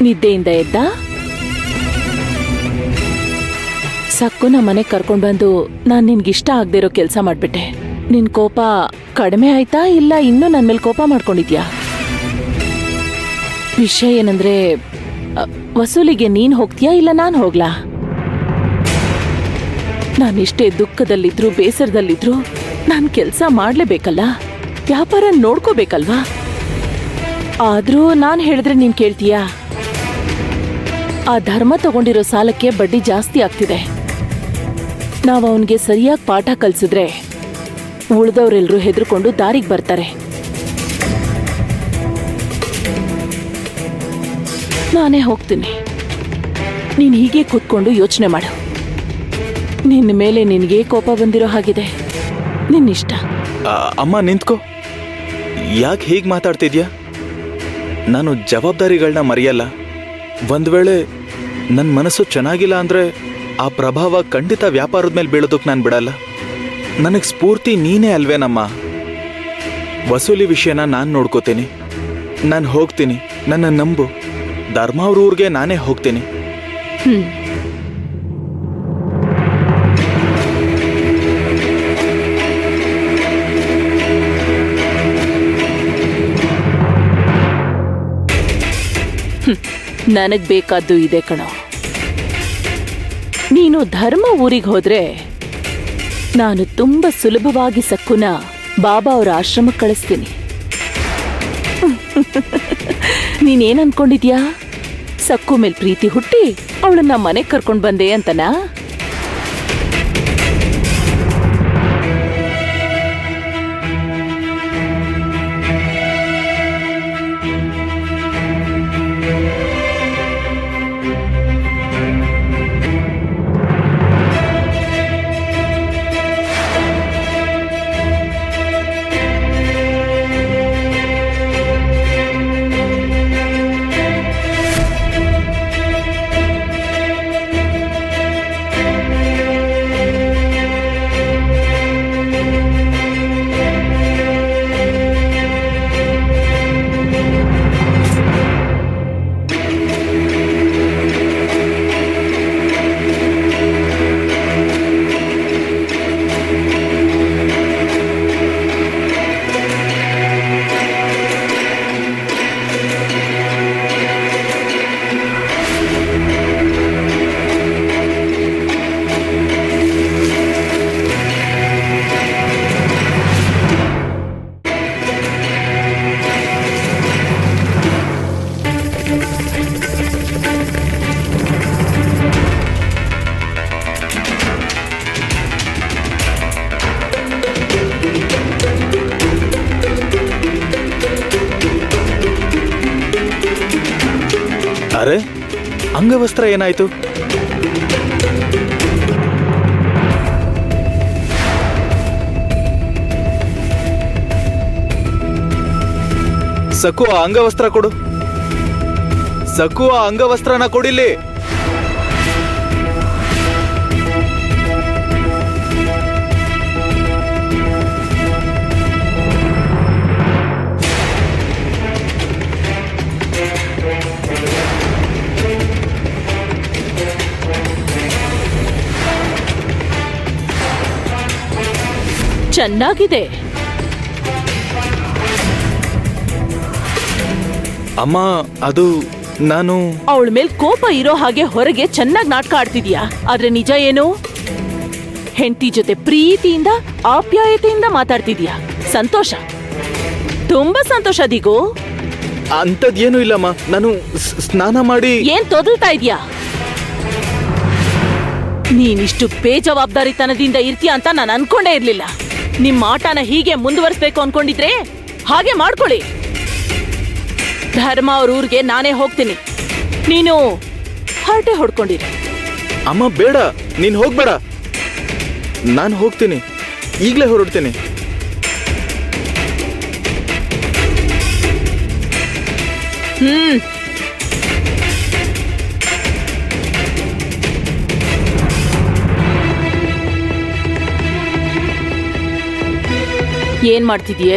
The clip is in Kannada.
ನಿದ್ದೆಯಿಂದ ಎದ್ದ? ಸಕ್ಕು ನಮ್ಮನೆ ಕರ್ಕೊಂಡ್ ಬಂದು ನಾನ್ ನಿನ್ಗಿಷ್ಟ ಆಗದೆ ಇರೋ ಕೆಲ್ಸ ಮಾಡ್ಬಿಟ್ಟೆ. ನಿನ್ ಕೋಪ ಕಡಿಮೆ ಆಯ್ತಾ ಇಲ್ಲ ಇನ್ನೂ ನನ್ ಮೇಲೆ ಕೋಪ ಮಾಡ್ಕೊಂಡಿದ್ಯಾ? ವಿಷಯ ಏನಂದ್ರೆ ವಸೂಲಿಗೆ ನೀನ್ ಹೋಗ್ತೀಯಾ ಇಲ್ಲ ನಾನ್ ಹೋಗ್ಲಾ? ನಾನಿಷ್ಟೇ ದುಃಖದಲ್ಲಿದ್ರು ಬೇಸರದಲ್ಲಿದ್ರು ನಾನ್ ಕೆಲ್ಸ ಮಾಡ್ಲೇಬೇಕಲ್ಲ, ವ್ಯಾಪಾರ ನೋಡ್ಕೋಬೇಕಲ್ವಾ? ಆದ್ರೂ ನಾನ್ ಹೇಳಿದ್ರೆ ನೀನ್ ಕೇಳ್ತೀಯಾ? ಆ ಧರ್ಮ ತಗೊಂಡಿರೋ ಸಾಲಕ್ಕೆ ಬಡ್ಡಿ ಜಾಸ್ತಿ ಆಗ್ತಿದೆ. ನಾವ್ ಅವನ್ಗೆ ಸರಿಯಾಗಿ ಪಾಠ ಕಲ್ಸಿದ್ರೆ ಉಳ್ದವ್ರೆಲ್ರೂ ಹೆದರ್ಕೊಂಡು ದಾರಿಗೆ ಬರ್ತಾರೆ. ನಾನೇ ಹೋಗ್ತೀನಿ. ನೀನ್ ಹೀಗೆ ಕೂತ್ಕೊಂಡು ಯೋಚನೆ ಮಾಡು. ನಿನ್ನ ಮೇಲೆ ನಿನ್ಗೆ ಕೋಪ ಬಂದಿರೋ ಹಾಗಿದೆ. ನಿನ್ನಿಷ್ಟ. ಅಮ್ಮ ನಿಂತ್ಕೋ. ಯಾಕೆ ಹೀಗೆ ಮಾತಾಡ್ತಿದ್ಯಾ? ನಾನು ಜವಾಬ್ದಾರಿಗಳನ್ನ ಮರೆಯಲ್ಲ. ಒಂದ್ ವೇಳೆ ನನ್ನ ಮನಸ್ಸು ಚೆನ್ನಾಗಿಲ್ಲ ಅಂದ್ರೆ ಆ ಪ್ರಭಾವ ಖಂಡಿತ ವ್ಯಾಪಾರದ ಮೇಲೆ ಬೀಳೋದಕ್ಕೆ ನಾನು ಬಿಡಲ್ಲ. ನನಗೆ ಸ್ಫೂರ್ತಿ ನೀನೇ ಅಲ್ವೇನಮ್ಮ. ವಸೂಲಿ ವಿಷಯನ ನಾನು ನೋಡ್ಕೋತೀನಿ. ನಾನು ಹೋಗ್ತೀನಿ, ನನ್ನ ನಂಬು. ಧರ್ಮ ಅವ್ರ ಊರಿಗೆ ನಾನೇ ಹೋಗ್ತೀನಿ. ನನಗ್ ಬೇಕಾದ್ದು ಇದೆ ಕಣೋ. ನೀನು ಧರ್ಮ ಊರಿಗೆ ಹೋದ್ರೆ ನಾನು ತುಂಬಾ ಸುಲಭವಾಗಿ ಸಕ್ಕುನ ಬಾಬಾ ಅವರ ಆಶ್ರಮಕ್ಕೆ ಕಳಿಸ್ತೀನಿ. ನೀನೇನ್ ಅನ್ಕೊಂಡಿದ್ಯಾ? ಸಕ್ಕು ಮೇಲ್ ಪ್ರೀತಿ ಹುಟ್ಟಿ ಅವಳನ್ನ ಮನೆಗೆ ಕರ್ಕೊಂಡ್ ಬಂದೆ ಅಂತನಾ? ಅರೆ, ಅಂಗವಸ್ತ್ರ ಏನಾಯ್ತು? ಸಕು, ಆ ಅಂಗವಸ್ತ್ರ ಕೊಡು. ಸಕು, ಆ ಅಂಗವಸ್ತ್ರನ ಕೊಡಿಲ್ಲಿ. ಚೆನ್ನಾಗಿದೆ. ಅಮ್ಮ, ಅದು ನಾನು ಅವಳ ಮೇಲ್ ಕೋಪ ಇರೋ ಹಾಗೆ ಹೊರಗೆ ಚೆನ್ನಾಗಿ ನಾಟಕ ಆಡ್ತಿದ್ಯಾ. ಆದ್ರೆ ನಿಜ ಏನು? ಹೆಂಡತಿ ಜೊತೆ ಪ್ರೀತಿಯಿಂದ ಆಪ್ಯಾಯತೆಯಿಂದ ಮಾತಾಡ್ತಿದ್ಯಾ. ಸಂತೋಷ, ತುಂಬಾ ಸಂತೋಷ ದಿಗು. ಅಂಥದ್ದೇನೂ ಇಲ್ಲಮ್ಮ. ನಾನು ಸ್ನಾನ ಮಾಡಿ. ಏನ್ ತೊದಲ್ತಾ ಇದ್ಯಾ? ನೀನಿಷ್ಟು ಬೇಜವಾಬ್ದಾರಿತನದಿಂದ ಇರ್ತೀಯ ಅಂತ ನಾನು ಅನ್ಕೊಂಡೇ ಇರ್ಲಿಲ್ಲ. ನಿಮ್ಮ ಆಟನ ಹೀಗೆ ಮುಂದುವರಿಸಬೇಕು ಅನ್ಕೊಂಡಿದ್ರೆ ಹಾಗೆ ಮಾಡ್ಕೊಳ್ಳಿ. ಧರ್ಮ ಅವ್ರ ಊರಿಗೆ ನಾನೇ ಹೋಗ್ತೀನಿ. ನೀನು ಹರಟೆ ಹೊಡ್ಕೊಂಡಿರಿ. ಅಮ್ಮ ಬೇಡ, ನೀನ್ ಹೋಗ್ಬೇಡ. ನಾನು ಹೋಗ್ತೀನಿ, ಈಗಲೇ ಹೊರಡ್ತೀನಿ. ಏನ್ ಮಾಡ್ತಿದ್ಯೆ?